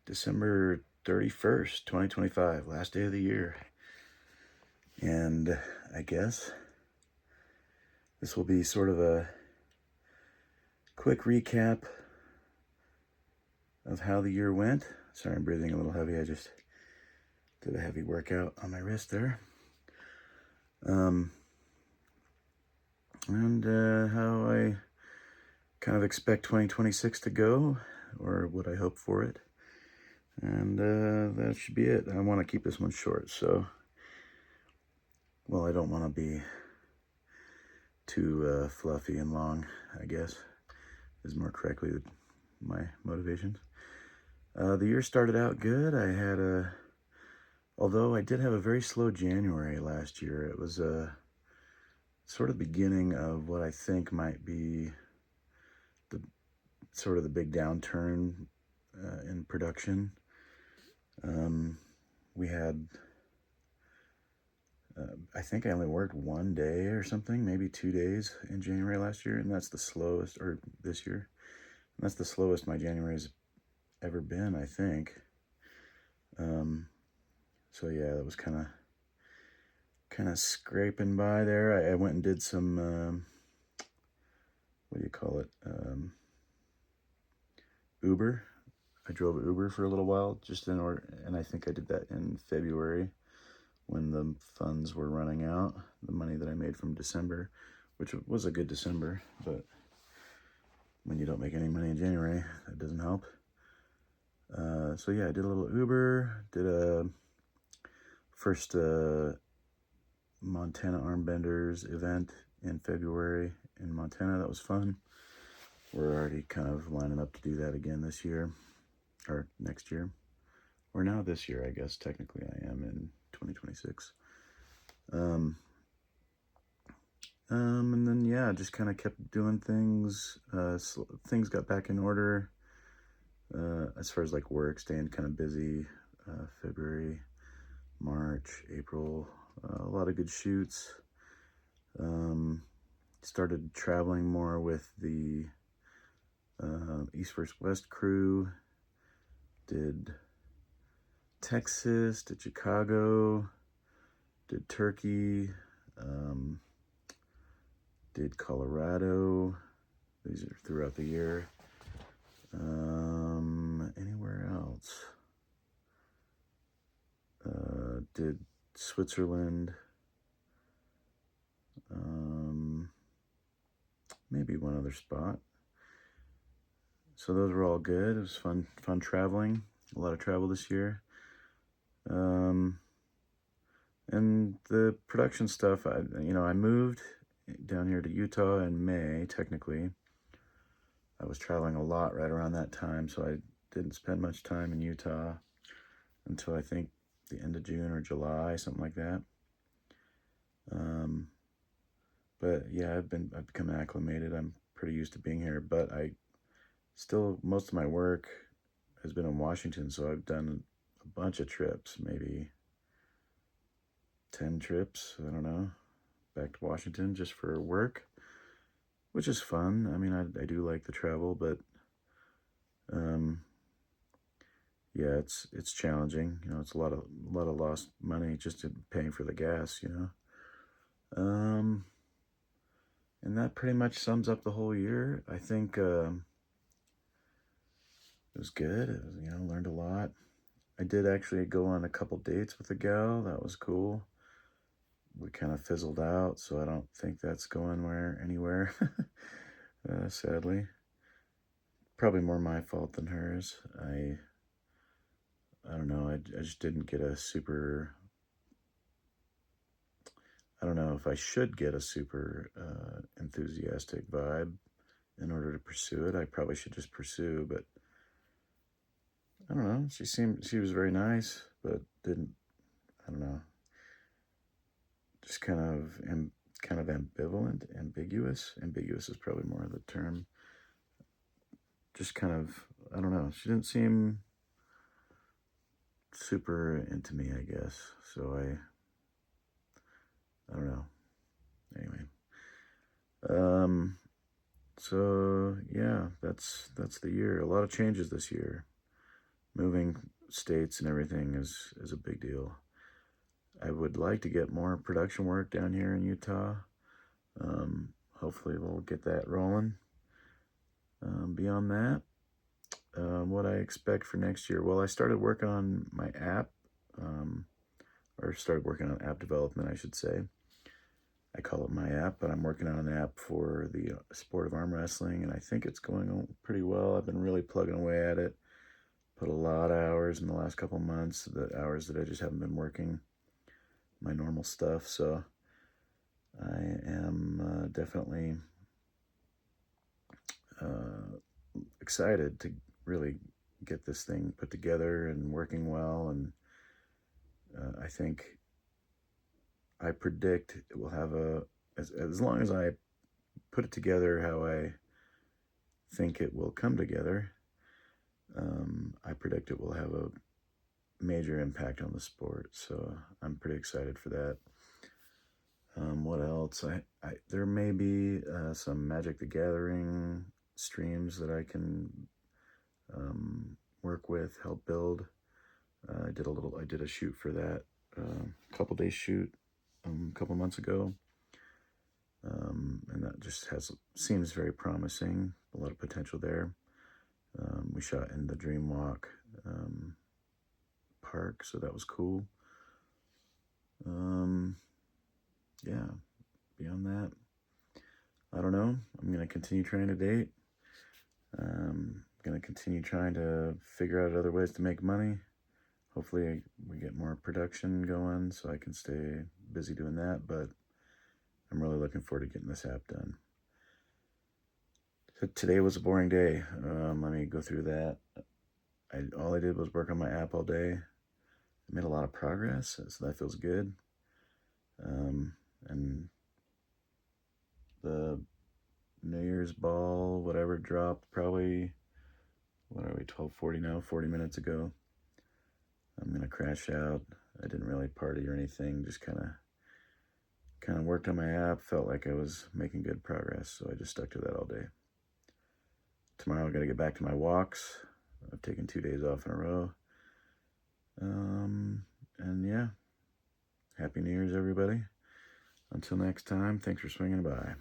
December 31st, 2025, last day of the year. And I guess this will be sort of a quick recap of how the year went. Sorry, I'm breathing a little heavy. I just did a heavy workout on my wrist there. And how I kind of expect 2026 to go, or what I hope for it. And that should be it. I want to keep this one short, so, well, I don't want to be too fluffy and long, I guess, is more correctly my motivations. The year started out good. Although I did have a very slow January last year. It was sort of beginning of what I think might be the big downturn in production. We had, I think I only worked one day or something, maybe 2 days in January last year, and that's the slowest, or this year, and that's the slowest my January's ever been, I think. So yeah, that was kind of scraping by there. I went and did some, what do you call it, Uber. I drove Uber for a little while, just in order, and I think I did that in February when the funds were running out, the money that I made from December, which was a good December, but when you don't make any money in January, that doesn't help. So yeah, I did a little Uber, did a first Montana Armbenders event in February in Montana. That was fun. We're already kind of lining up to do that again this year, or next year, or now this year, I guess. Technically I am in 2026. And then, yeah, just kind of kept doing things. Things got back in order as far as like work, staying kind of busy. February, March, April, a lot of good shoots. Started traveling more with the East vs. West crew. Did Texas, did Chicago, did Turkey, did Colorado. These are throughout the year. Anywhere else? Did Switzerland. Maybe one other spot. So those were all good. It was fun traveling. A lot of travel this year. And the production stuff, I moved down here to Utah in May, technically. I was traveling a lot right around that time, so I didn't spend much time in Utah until I think the end of June or July, something like that. But yeah, I've become acclimated. I'm pretty used to being here, but most of my work has been in Washington, so I've done a bunch of trips, maybe 10 trips, I don't know, back to Washington just for work, which is fun. I mean, I do like the travel, but yeah, it's challenging. It's a lot of lost money just in paying for the gas, and that pretty much sums up the whole year. I think it was good. It was, learned a lot. I did actually go on a couple dates with a gal. That was cool. We kind of fizzled out, so I don't think that's going anywhere. Sadly, probably more my fault than hers. I don't know. I just didn't get a super. I don't know if I should get a super enthusiastic vibe in order to pursue it. I probably should just pursue, but I don't know. She was very nice, but didn't. I don't know. Just kind of ambivalent, ambiguous. Ambiguous is probably more of the term. Just kind of, I don't know. She didn't seem super into me, I guess. So I don't know. Anyway. So yeah, that's the year. A lot of changes this year. moving states and everything is a big deal. I would like to get more production work down here in Utah. Hopefully we'll get that rolling. Beyond that, what I expect for next year. Well, I started working on my app, or started working on app development, I should say. I call it my app, but I'm working on an app for the sport of arm wrestling, and I think it's going on pretty well. I've been really plugging away at it. Put a lot of hours in the last couple months, the hours that I just haven't been working my normal stuff. So I am definitely excited to really get this thing put together and working well. And I predict it will have as long as I put it together how I think it will come together, I predict it will have a major impact on the sport. So I'm pretty excited for that. What else? There may be some Magic the Gathering streams that I can work with, help build. I did a shoot for that, couple days shoot a couple months ago, and that just seems very promising. A lot of potential there. We shot in the Dreamwalk park, so that was cool. Yeah, beyond that, I don't know. I'm going to continue trying to date. I'm going to continue trying to figure out other ways to make money. Hopefully we get more production going so I can stay busy doing that, but I'm really looking forward to getting this app done. So today was a boring day. Let me go through that. All I did was work on my app all day. I made a lot of progress, so that feels good. And the New Year's ball, whatever, dropped probably, 12:40 now, 40 minutes ago. I'm going to crash out. I didn't really party or anything, just kind of worked on my app, felt like I was making good progress, so I just stuck to that all day. Tomorrow I got to get back to my walks. I've taken 2 days off in a row. And yeah, Happy New Year's, everybody. Until next time, thanks for swinging by.